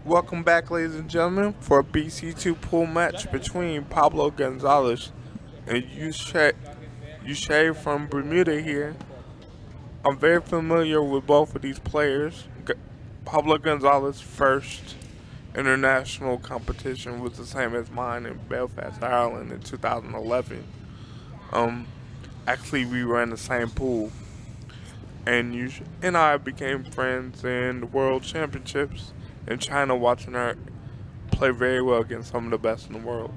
Welcome back, ladies and gentlemen, for a BC2 pool match between Pablo Gonzalez and Yushae from Bermuda here. I'm very familiar with both of these players. Pablo Gonzalez's first international competition was the same as mine in Belfast, Ireland in 2011. Um, Actually, we were in the same pool, and and I became friends in the World Championships in China, watching her play very well against some of the best in the world.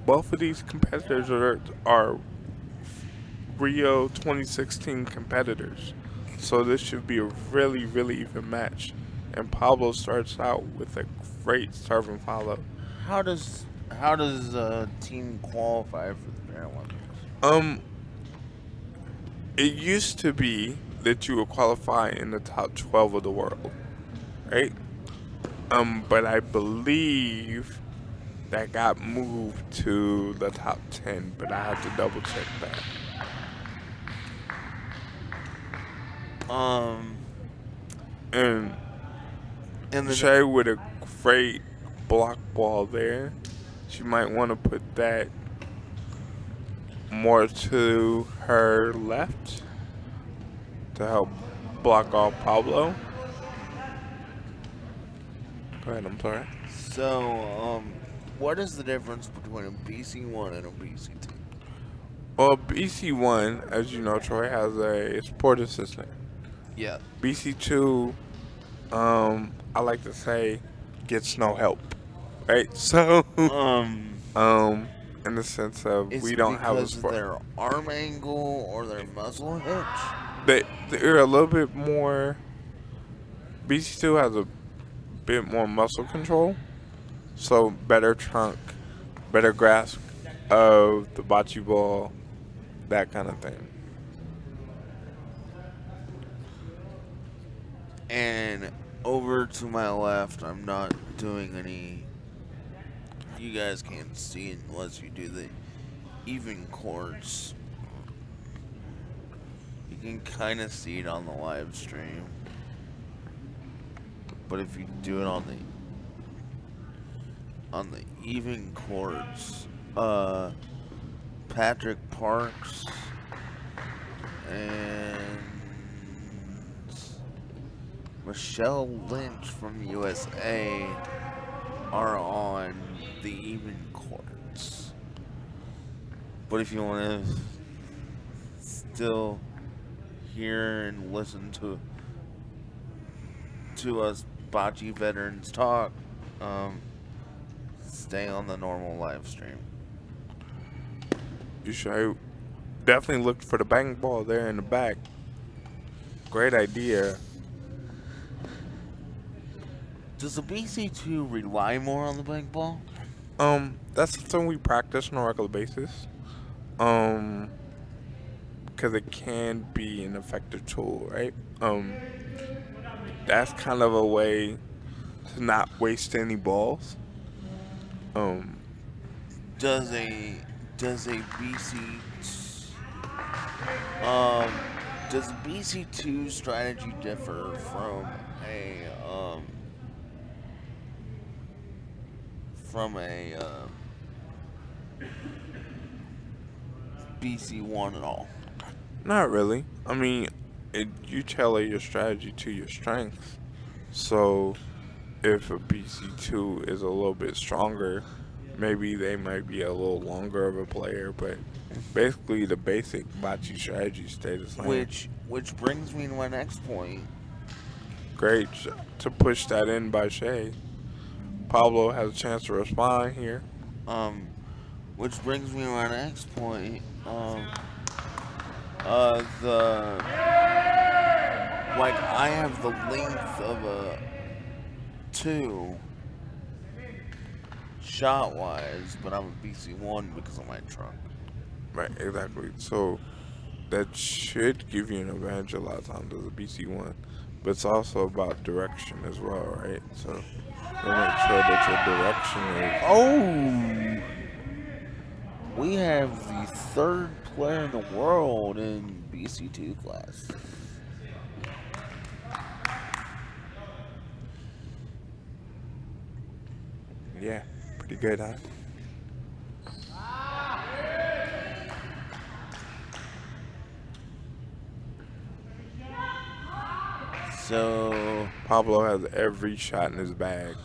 Both of these competitors are Rio 2016 competitors, so this should be a really, really even match. And Pablo starts out with a great serve and follow. How does a team qualify for the Paralympics? Um, it used to be that you would qualify in the top 12 of the world, right? But I believe that got moved to the top 10, but I have to double check that. Um, And and then Shay with a great block ball there. She might want to put that more to her left to help block off Pablo. Go ahead, I'm sorry. so what is the difference between a BC1 and a BC2? Well, BC1, as you know, Troy has a sport assistant. Yeah. BC2, I like to say, gets no help, right? So, Um, um, in the sense of is we it don't have a because of sport. their arm angle or their muzzle hitch? They're a little bit more. BC2 has a bit more muscle control, so better trunk, better grasp of the bocce ball, that kind of thing. And over to my left, I'm not doing any. You guys can't see it unless you do the even chords. You can kind of see it on the live stream, but if you do it on the even chords, Patrick Parks and Michelle Lynch from USA are on the even chords. But if you want to still hear and listen to us bocce veterans talk, um, stay on the normal live stream. You should definitely look for the bang ball there in the back. Great idea. Does the BC2 rely more on the bank ball? That's something we practice on a regular basis. Um, because it can be an effective tool, right? That's kind of a way to not waste any balls. Um, Does a does a BC um does a BC2 strategy differ from a BC1 at all? Not really. I mean, you tailor your strategy to your strengths. So, if a BC2 is a little bit stronger, maybe they might be a little longer of a player, but basically the basic bocce strategy stay the same. Which brings me to my next point. Great to push that in by Shay. Pablo has a chance to respond here. Um, which brings me to my next point. The like I have the length of a two shot wise, but I'm a BC1 because of my trunk. Right, exactly. So that should give you an advantage a lot of times as a BC1, but it's also about direction as well, right? So you make sure that your direction is. Oh, we have the third player in the world in BC2 class. Yeah, pretty good, huh? So, Pablo has every shot in his bag.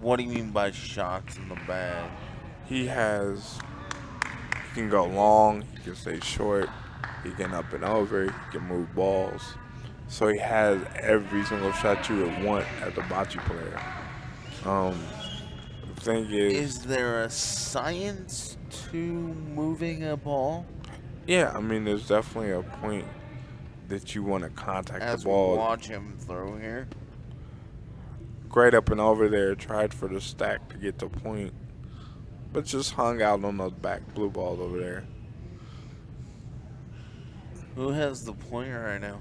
what do you mean by shots in the bag? He can go long, he can stay short, he can up and over, he can move balls. So he has every single shot you would want as a bocce player. The thing Is is, there a science to moving a ball? yeah, I mean, there's definitely a point that you want to contact the As we ball. watch him throw here. Great up and over there, tried for the stack to get the point, but just hung out on those back blue balls over there. Who has the point right now?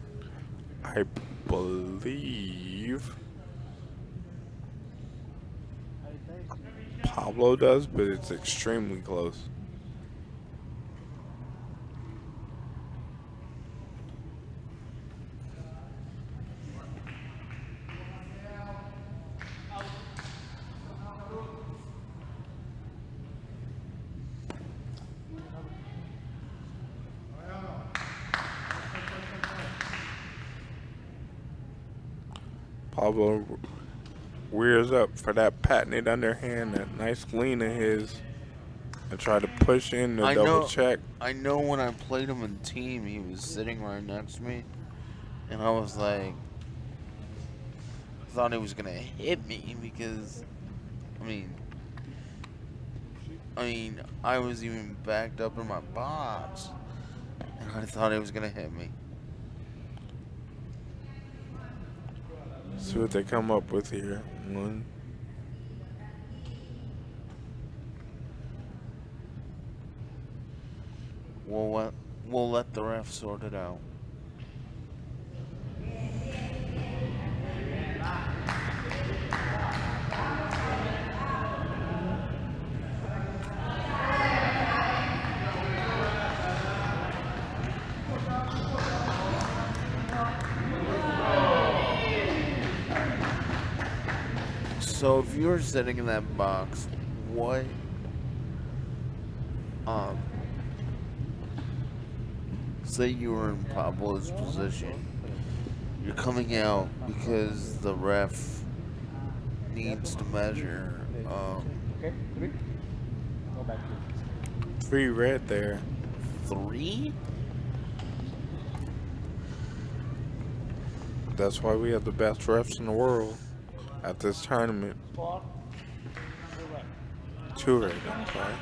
I believe Pablo does, but it's extremely close. Pablo rears up for that patented underhand, that nice lean of his, and try to push in the double check. I know when I played him in team, he was sitting right next to me, and I was like, thought he was gonna hit me because, I mean, I was even backed up in my box, and I thought he was gonna hit me. See what they come up with here. One. We'll let the ref sort it out. So if you were sitting in that box, what say you were in Pablo's position, you're coming out because the ref needs to measure 3 red there. 3? That's why we have the best refs in the world at this tournament. 2 red, I'm sorry.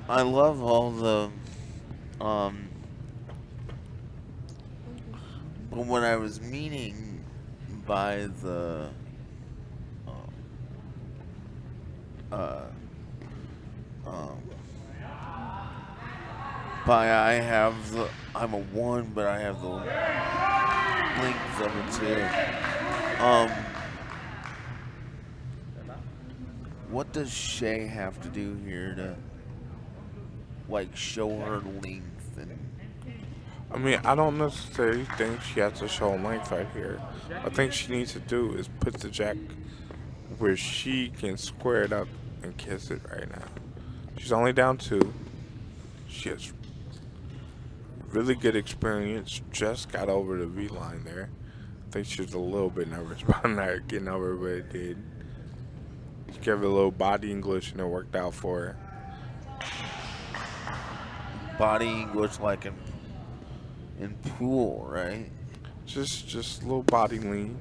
I love all the but what I was meaning by the I'm a 1, but I have the length of it too. What does Yushae have to do here to like show her length? And I mean, I don't necessarily think she has to show length right here. I think she needs to do is put the jack where she can square it up and kiss it right now. She's only down 2. She has really good experience. Just got over the V line there. I think she was a little bit nervous about not getting over, but it did. She gave it a little body English and it worked out for her. body English like in pool, right? Just a little body lean.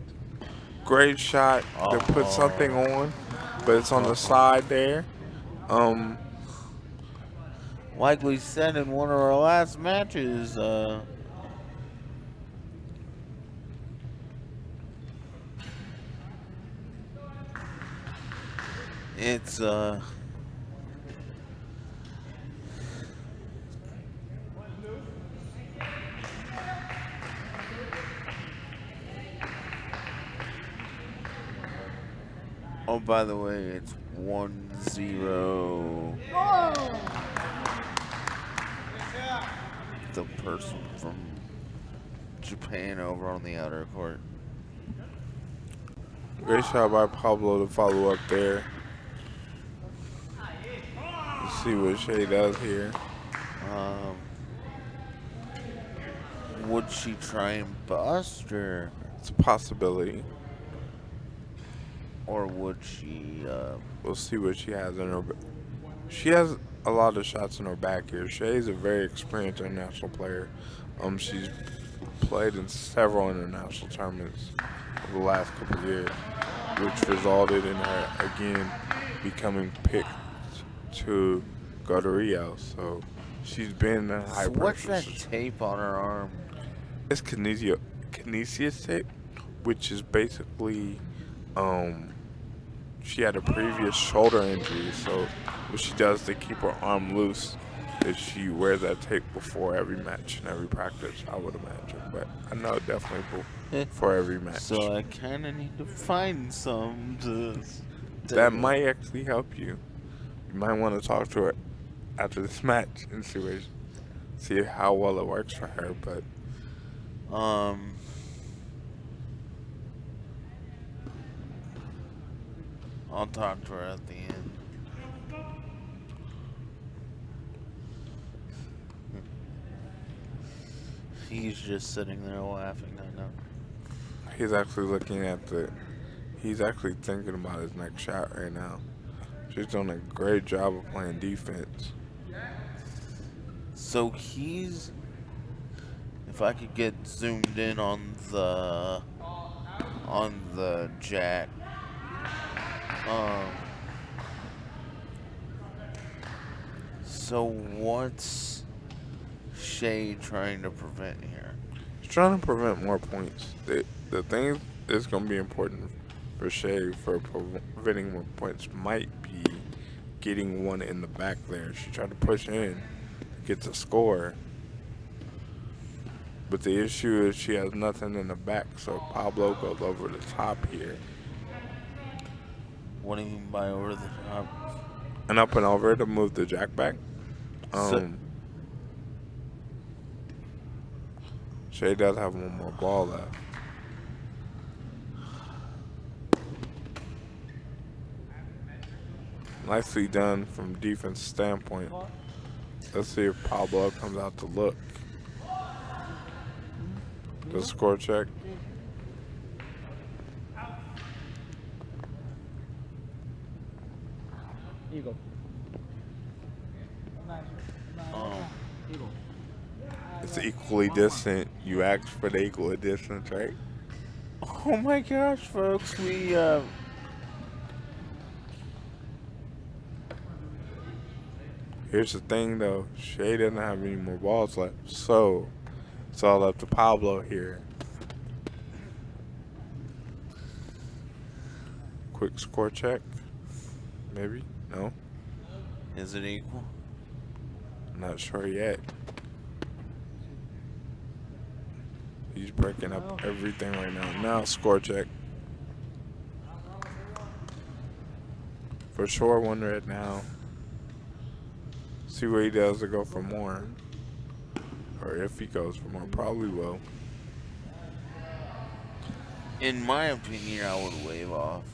Great shot to put something on, but it's on the side there. Like we said in one of our last matches, it's oh, by the way, it's 1-0 0. The person from Japan over on the outer court. Great shot by Pablo to follow up there. Let's see what Yushae does here. Would she try and bust her? It's a possibility. Or would she, We'll see what she has in her. She has a lot of shots in her back here. Yushae is a very experienced international player. She's played in several international tournaments over the last couple of years, which resulted in her again becoming picked to go to Rio. So she's been in high so what's pressure. that tape on her arm? It's kinesis tape, which is basically, she had a previous shoulder injury, so what she does to keep her arm loose is she wears that tape before every match and every practice, I would imagine. But I know definitely for every match. So I kind of need to find some to that might actually help you. You might want to talk to her after this match and see how well it works for her. But I'll talk to her at the end. He's just sitting there laughing, I know. he's actually looking at he's actually thinking about his next shot right now. She's doing a great job of playing defense. So he's, if I could get zoomed in on the jack. So what's Yushae trying to prevent here? He's trying to prevent more points. The thing that's going to be important for Yushae for preventing more points might be getting one in the back there. She tried to push in, get the score. But the issue is she has nothing in the back, so Pablo goes over the top here. What do you mean by over the top? And up and over to move the jack back. Yushae does have one more ball left. Nicely done from defense standpoint. Let's see if Pablo comes out to look. The score check. Eagle. It's equally distant. You asked for the equal distance, right? Oh my gosh, folks, we Here's the thing though, Yushae doesn't have any more balls left, so it's all up to Pablo here. Quick score check. Maybe? No? is it equal? Not sure yet. He's breaking up everything right now. Now score check. For sure won right now. See what he does to go for more. Or if he goes for more, probably will. In my opinion, I would wave off.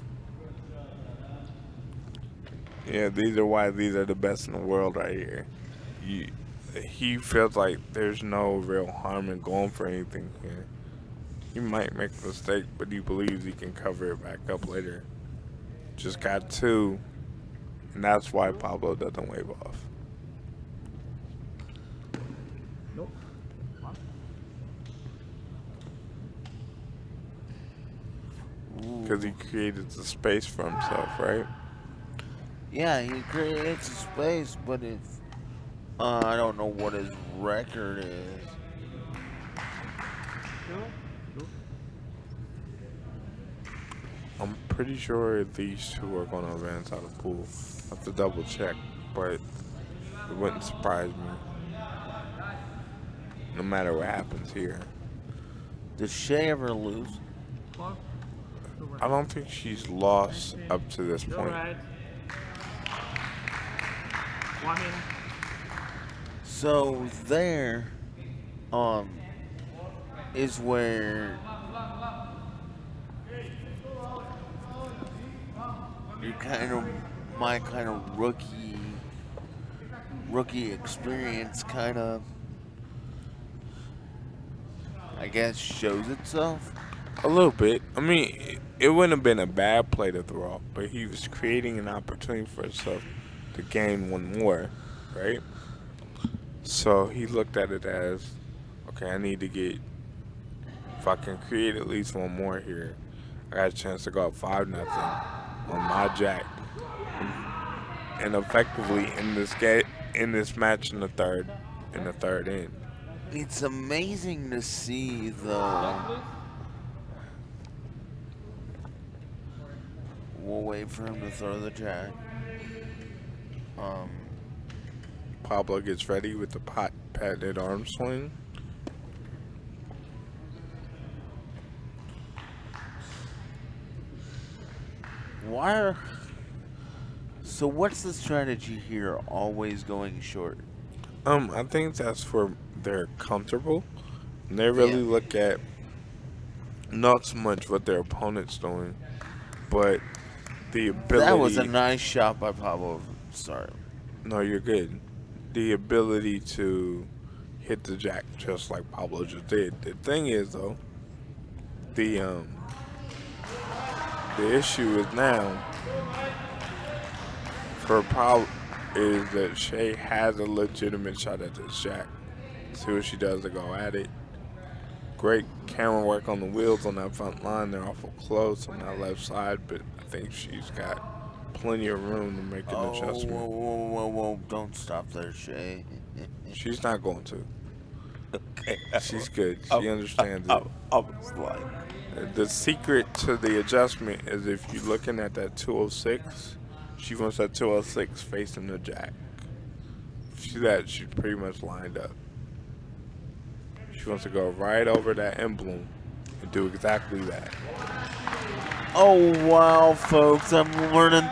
Yeah, these are why these are the best in the world right here. He feels like there's no real harm in going for anything here. He might make a mistake, but he believes he can cover it back up later. Just got two, and that's why Pablo doesn't wave off. Nope. Because he created the space for himself, right? Yeah, he creates a space, but if I don't know what his record is. I'm pretty sure these two are going to advance out of pool. I have to double check, but it wouldn't surprise me. No matter what happens here. Does Yushae ever lose? I don't think she's lost up to this point. So there, um, is where you kind of my kind of rookie experience kind of, I guess, shows itself. A little bit. I mean, it wouldn't have been a bad play to throw off, but he was creating an opportunity for himself to gain one more, right? So he looked at it as, okay, I need to get, if I can create at least one more here, I got a chance to go up 5-0 on my jack, and effectively in this match in the third end. It's amazing to see, though. We'll wait for him to throw the jack. Pablo gets ready with the padded arm swing. So what's the strategy here? Always going short. I think that's for they're comfortable. And they really look at not so much what their opponent's doing, but the ability. That was a nice shot by Pablo. Sorry. No, you're good. The ability to hit the jack just like Pablo just did. The thing is though, the issue is now for Pablo is that Shay has a legitimate shot at this jack. See what she does to go at it. Great camera work on the wheels on that front line. They're awful close on that left side, but I think she's got plenty of room to make an adjustment. Whoa. Don't stop there, Shay. She's not going to. Okay. She's good. She understands it. I was like... The secret to the adjustment is if you're looking at that 206, she wants that 206 facing the jack. See that? She's pretty much lined up. She wants to go right over that emblem and do exactly that. Oh, wow, folks. I'm learning,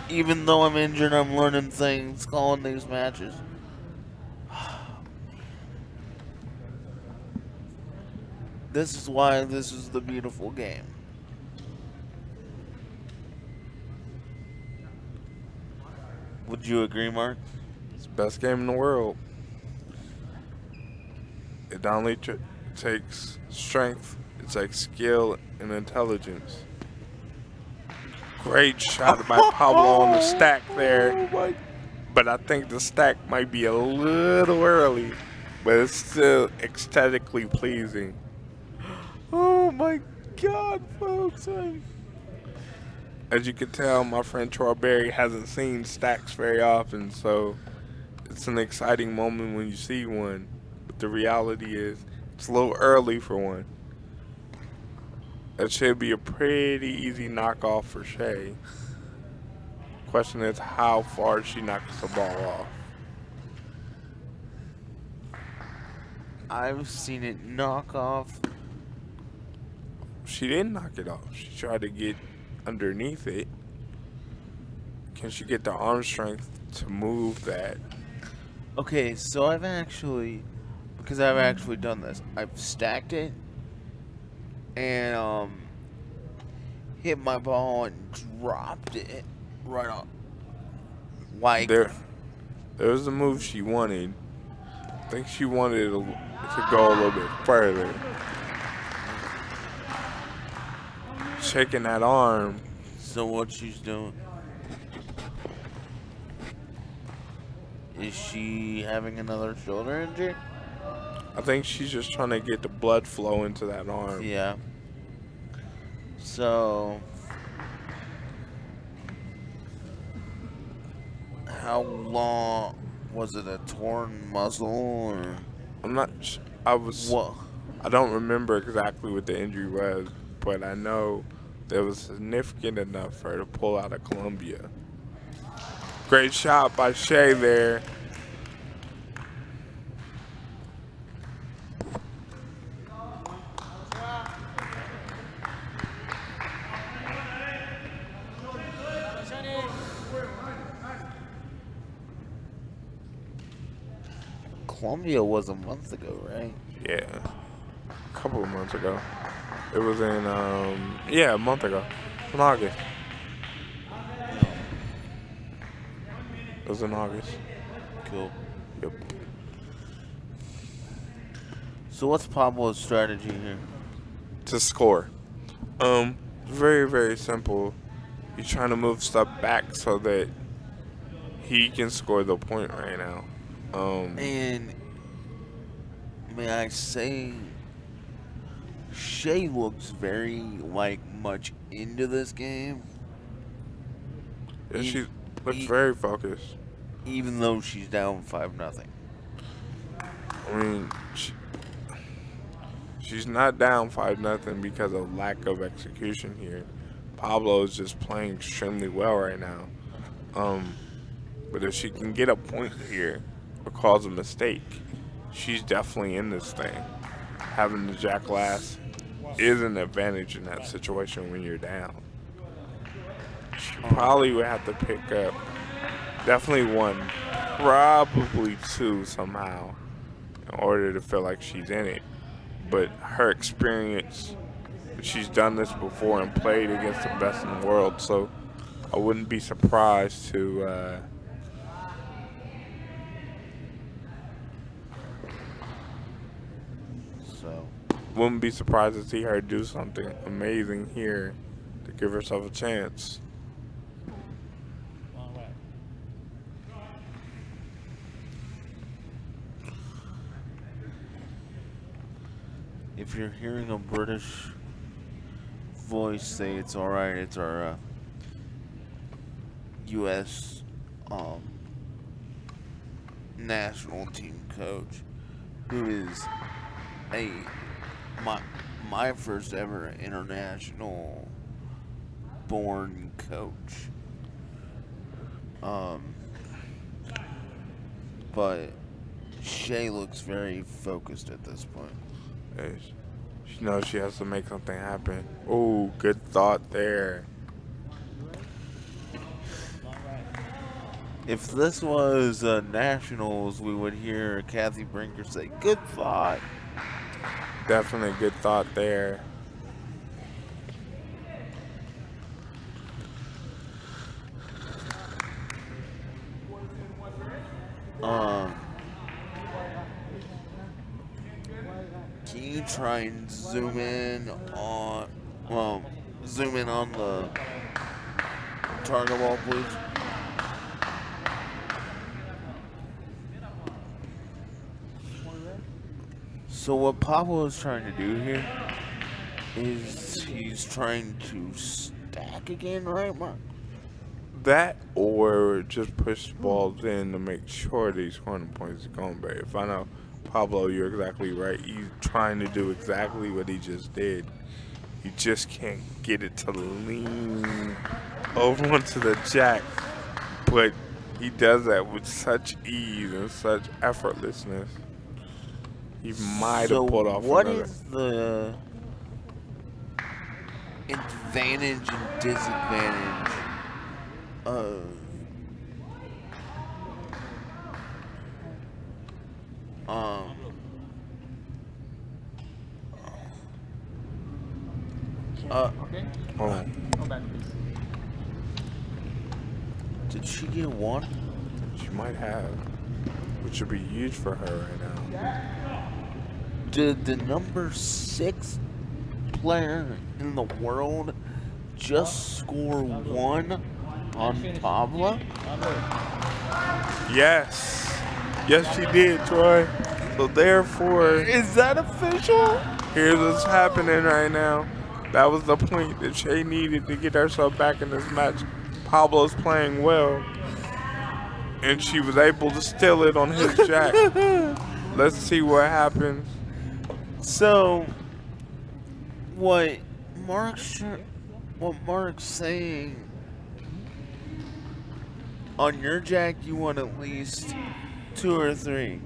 even though I'm injured, I'm learning things calling these matches. This is why this is the beautiful game. Would you agree, Mark? It's the best game in the world. It not only takes strength, it takes skill and intelligence. Great shot by Pablo on the stack there. But I think the stack might be a little early, but it's still aesthetically pleasing. Oh my God, folks. As you can tell, my friend Troy Berry hasn't seen stacks very often, so it's an exciting moment when you see one. But the reality is, it's a little early for one. It should be a pretty easy knockoff for Shay. Question is how far she knocks the ball off. I've seen it knock off. She didn't knock it off. She tried to get underneath it. Can she get the arm strength to move that? Okay, so I've actually done this. I've stacked it and hit my ball and dropped it right on. Like There was the move she wanted. I think she wanted it to go a little bit further. Shaking that arm. So what she's doing? Is she having another shoulder injury? I think she's just trying to get the blood flow into that arm. Yeah. So how long was it? A torn muscle or? I'm not. What? I don't remember exactly what the injury was, but I know that was significant enough for her to pull out of Columbia. Great shot by Shay there. Columbia was a month ago, right? Yeah, a couple of months ago. It was in yeah, a month ago, in August. No. It was in August. Cool. Yep. So what's Pablo's strategy here? To score. Very, very simple. He's trying to move stuff back so that he can score the point right now. And may I say, Shay looks very much into this game, Yeah, she looks e- very focused. even though she's down 5-0. I mean, she's not down 5-0 because of lack of execution here. Pablo is just playing extremely well right now. But if she can get a point here or cause a mistake, she's definitely in this thing. Having the jack last is an advantage in that situation when you're down. She probably would have to pick up definitely one, probably two somehow in order to feel like she's in it. But her experience, she's done this before and played against the best in the world, so I wouldn't be surprised to wouldn't be surprised to see her do something amazing here to give herself a chance. If you're hearing a British voice say it's alright, it's our U.S. national team coach, who is my first ever international born coach. But Shay looks very focused at this point. She knows she has to make something happen. Oh, good thought there. If this was nationals, we would hear Kathy Brinker say, "Good thought." Definitely good thought there. Can you try and zoom in on the target ball, please? So what Pablo is trying to do here is he's trying to stack again, right, Mark? That or just push balls in to make sure these corner points are going back. If I know Pablo, you're exactly right. He's trying to do exactly what he just did. He just can't get it to lean over onto the jack. But he does that with such ease and such effortlessness. He might have pulled off what another. is the advantage and disadvantage of Okay. Oh, Come back, please. did she get one? she might have, which would be huge for her right now. Did the number 6 player in the world just score one on Pablo? Yes. Yes, she did, Troy. So therefore, Is that official? here's what's happening right now. That was the point that Shay needed to get herself back in this match. Pablo's playing well, and she was able to steal it on his jack. Let's see what happens. So, what Mark's saying, on your jack you want at least 2 or 3,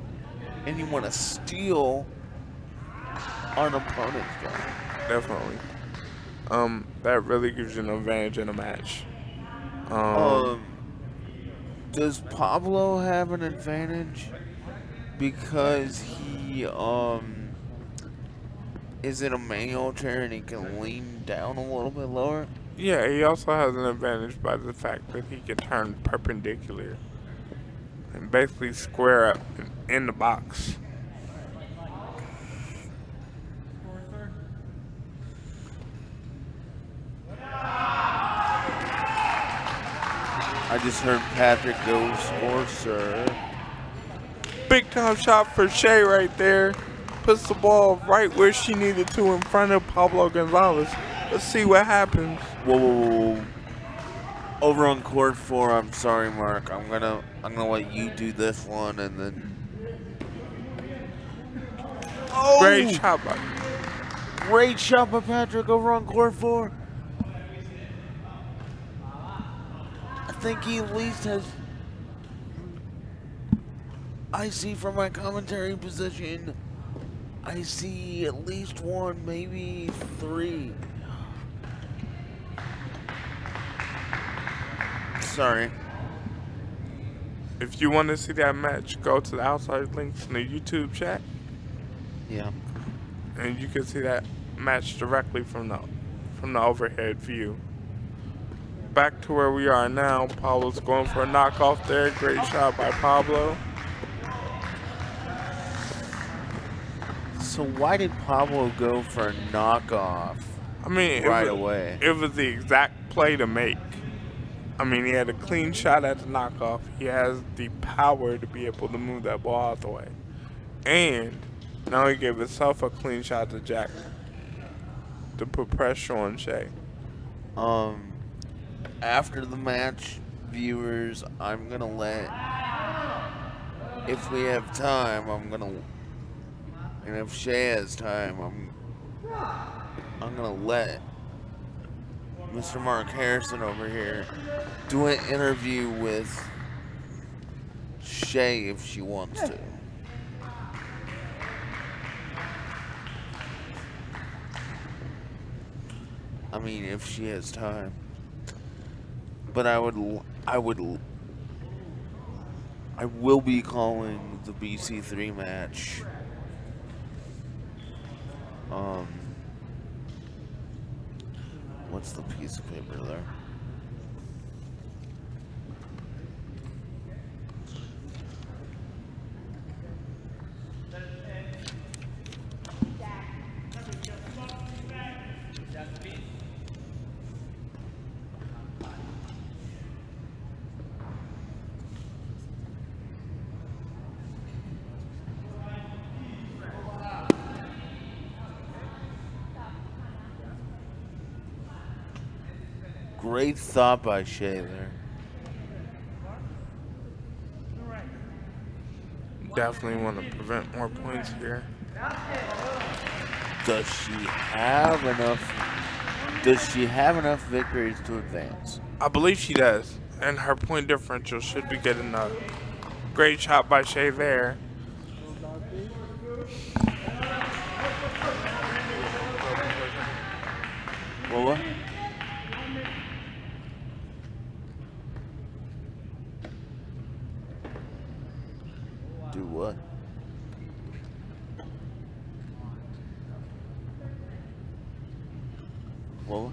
and you want to steal on opponent's jack. Definitely. That really gives you an advantage in a match. Does Pablo have an advantage because he is in a manual chair and he can lean down a little bit lower. Yeah, he also has an advantage by the fact that he can turn perpendicular and basically square up in the box. I just heard Patrick go score, sir. Big time shot for Shea right there. Puts the ball right where she needed to in front of Pablo Gonzalez. Let's see what happens. Whoa, whoa, whoa, whoa. Over on court 4, I'm sorry, Mark. I'm gonna let you do this one and then. Oh! Great shot by. Great shot by Patrick over on court 4. I think he at least has. I see from my commentary position, I see at least 1, maybe 3. Sorry. If you want to see that match, go to the outside links in the YouTube chat, Yeah. and you can see that match directly from the overhead view. Back to where we are now. Pablo's going for a knockoff there. Great shot by Pablo. So why did Pablo go for a knockoff? I mean, right away? It was the exact play to make. I mean, he had a clean shot at the knockoff. He has the power to be able to move that ball out the way. And now he gave himself a clean shot to Jack to put pressure on Shea. After the match, viewers, I'm gonna let, if we have time, and if Shea has time, I'm gonna let Mr. Mark Harrison over here do an interview with Shea if she wants to. I mean, if she has time. But I will be calling the BC3 match. What's the piece of paper there? Great thought by Shea there. Definitely want to prevent more points here. Does she have enough victories to advance? I believe she does. And her point differential should be good enough. Great shot by Shea there. What? Do what? What?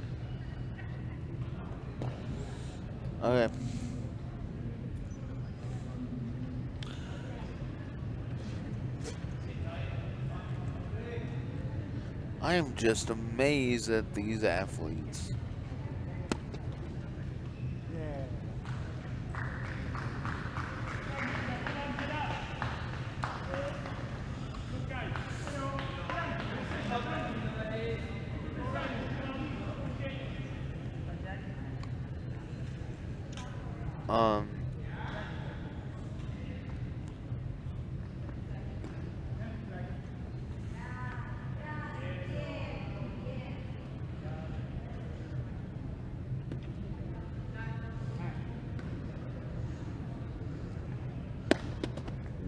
Okay. I am just amazed at these athletes.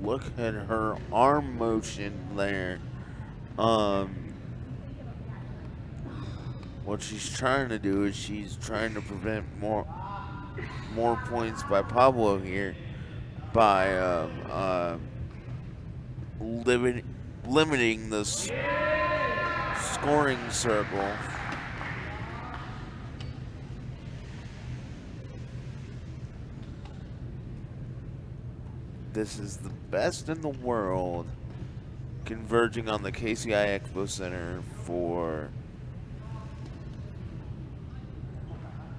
Look at her arm motion there. What she's trying to do is she's trying to prevent more points by Pablo here by limiting the scoring circle. This is the best in the world converging on the KCI Expo Center for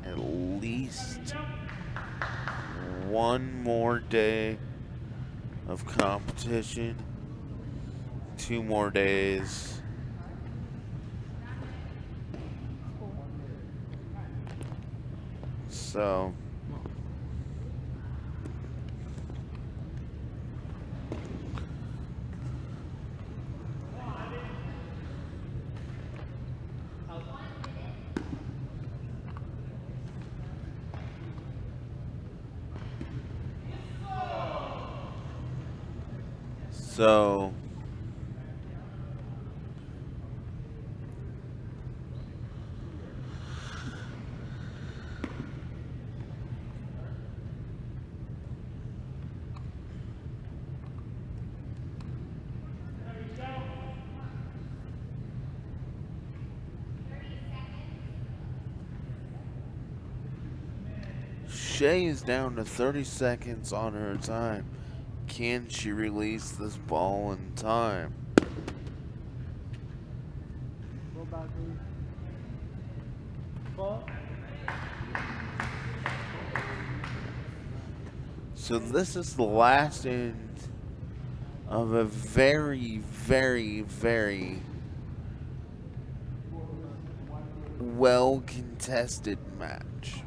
at least one more day of competition, 2 more days. So Yushae is down to 30 seconds on her time. Can she release this ball in time? Go back, please. 4. So this is the last end of a very, very, very well contested match.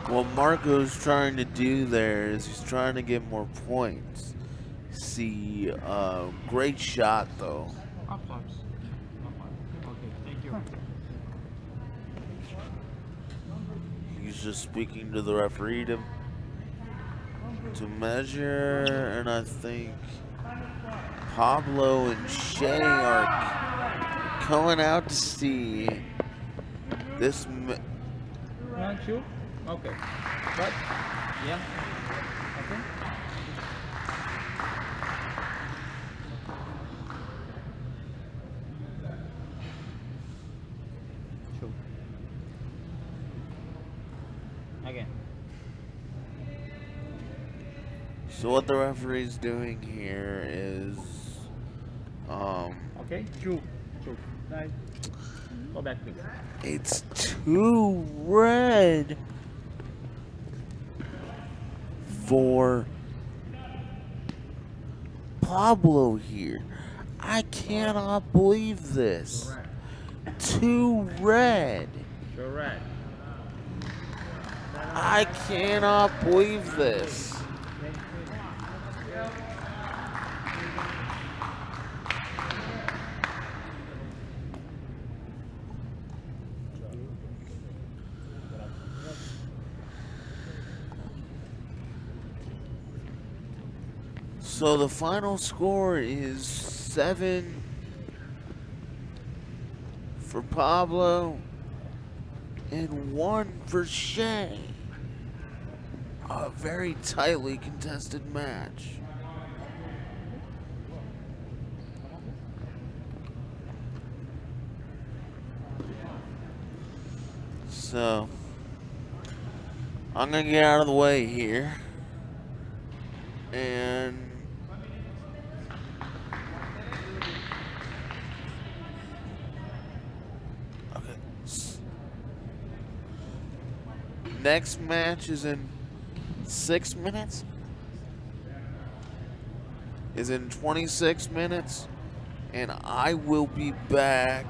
What Marco's trying to do there is he's trying to get more points. See, great shot though. Off arms. Okay, thank you. He's just speaking to the referee to measure, and I think Pablo and Yushae are coming out to see this. Round 2. Okay. But yeah. Okay. Shoot. Again. So what the referee's doing here is, Okay. Shoot. Nice. Go back, please. it's 2 red for Pablo here. I cannot believe this. 2 red. Show right. I cannot believe this. So the final score is 7 for Pablo and 1 for Yushae. A very tightly contested match. So I'm gonna get out of the way here and next match is in 6 minutes. Is in 26 minutes. And I will be back